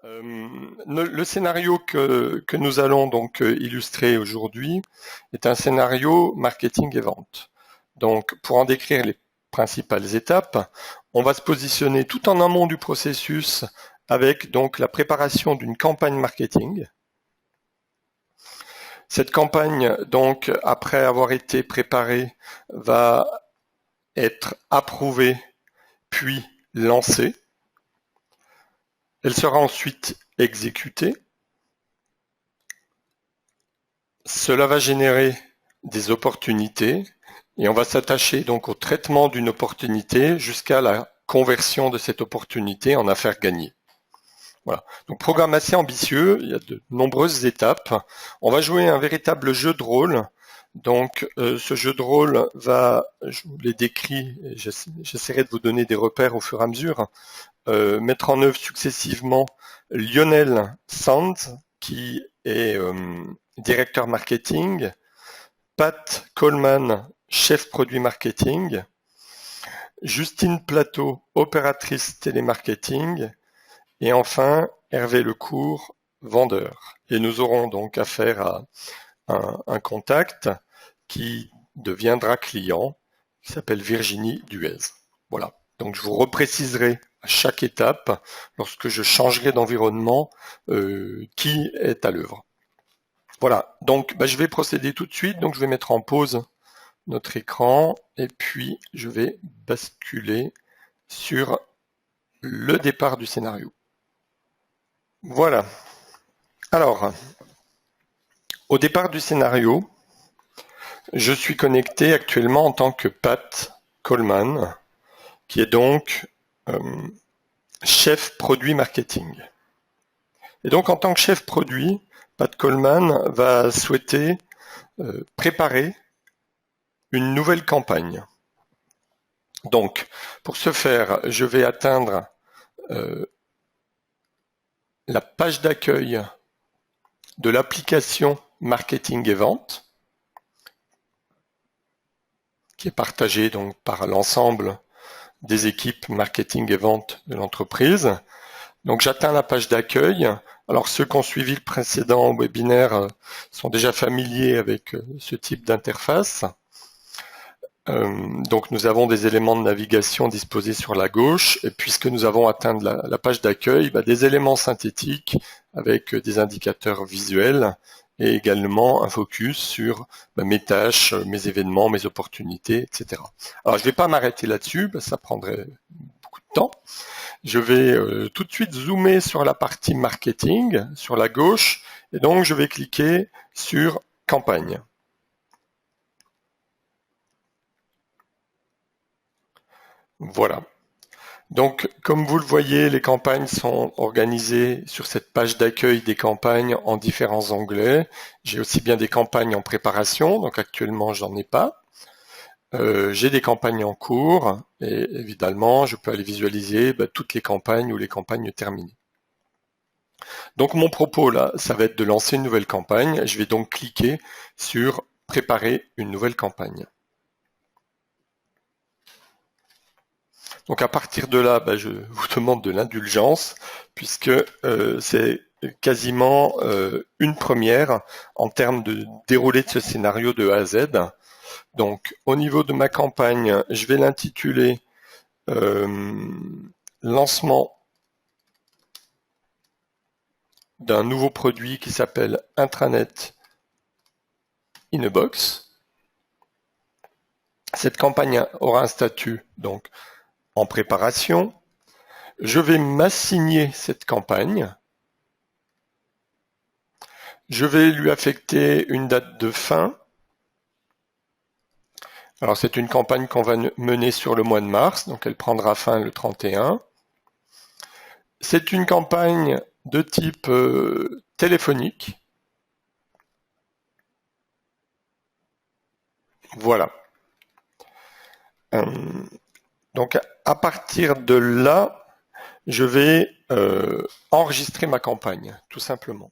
Le scénario que nous allons donc illustrer aujourd'hui est un scénario marketing et vente. Donc, pour en décrire les principales étapes, on va se positionner tout en amont du processus avec donc la préparation d'une campagne marketing. Cette campagne, donc, après avoir été préparée, va être approuvée puis lancée. Elle sera ensuite exécutée. Cela va générer des opportunités et on va s'attacher donc au traitement d'une opportunité jusqu'à la conversion de cette opportunité en affaires gagnées. Voilà. Donc programme assez ambitieux, il y a de nombreuses étapes. On va jouer un véritable jeu de rôle. Donc ce jeu de rôle va, je vous l'ai décrit, j'essaierai de vous donner des repères au fur et à mesure, mettre en œuvre successivement Lionel Sands, qui est directeur marketing, Pat Coleman, chef produit marketing, Justine Plateau, opératrice télémarketing, et enfin Hervé Lecourt, vendeur. Et nous aurons donc affaire à un contact qui deviendra client, qui s'appelle Virginie Duez. Voilà. Donc je vous repréciserai à chaque étape, lorsque je changerai d'environnement, qui est à l'œuvre. Voilà, donc je vais procéder tout de suite, donc je vais mettre en pause notre écran et puis je vais basculer sur le départ du scénario. Voilà. Alors, au départ du scénario, je suis connecté actuellement en tant que Pat Coleman, qui est donc chef produit marketing. Et donc en tant que chef produit, Pat Coleman va souhaiter préparer une nouvelle campagne. Donc, pour ce faire, je vais atteindre la page d'accueil de l'application Marketing et Vente, qui est partagée donc par l'ensemble des équipes Marketing et Vente de l'entreprise. Donc j'atteins la page d'accueil. Alors ceux qui ont suivi le précédent webinaire sont déjà familiers avec ce type d'interface. Donc nous avons des éléments de navigation disposés sur la gauche, et puisque nous avons atteint la page d'accueil, des éléments synthétiques avec des indicateurs visuels et également un focus sur mes tâches, mes événements, mes opportunités, etc. Alors je ne vais pas m'arrêter là-dessus, ça prendrait beaucoup de temps. Je vais tout de suite zoomer sur la partie marketing, sur la gauche, et donc je vais cliquer sur campagne. Voilà. Donc, comme vous le voyez, les campagnes sont organisées sur cette page d'accueil des campagnes en différents onglets. J'ai aussi bien des campagnes en préparation, donc actuellement j'en ai pas. J'ai des campagnes en cours et évidemment je peux aller visualiser toutes les campagnes ou les campagnes terminées. Donc mon propos là, ça va être de lancer une nouvelle campagne. Je vais donc cliquer sur préparer une nouvelle campagne. Donc à partir de là, je vous demande de l'indulgence puisque c'est quasiment une première en termes de déroulé de ce scénario de A à Z. Donc au niveau de ma campagne, je vais l'intituler lancement d'un nouveau produit qui s'appelle Intranet in a Box. Cette campagne aura un statut donc en préparation. Je vais m'assigner cette campagne. Je vais lui affecter une date de fin. Alors c'est une campagne qu'on va mener sur le mois de mars, donc elle prendra fin le 31. C'est une campagne de type téléphonique. Voilà. Donc à partir de là, je vais enregistrer ma campagne, tout simplement.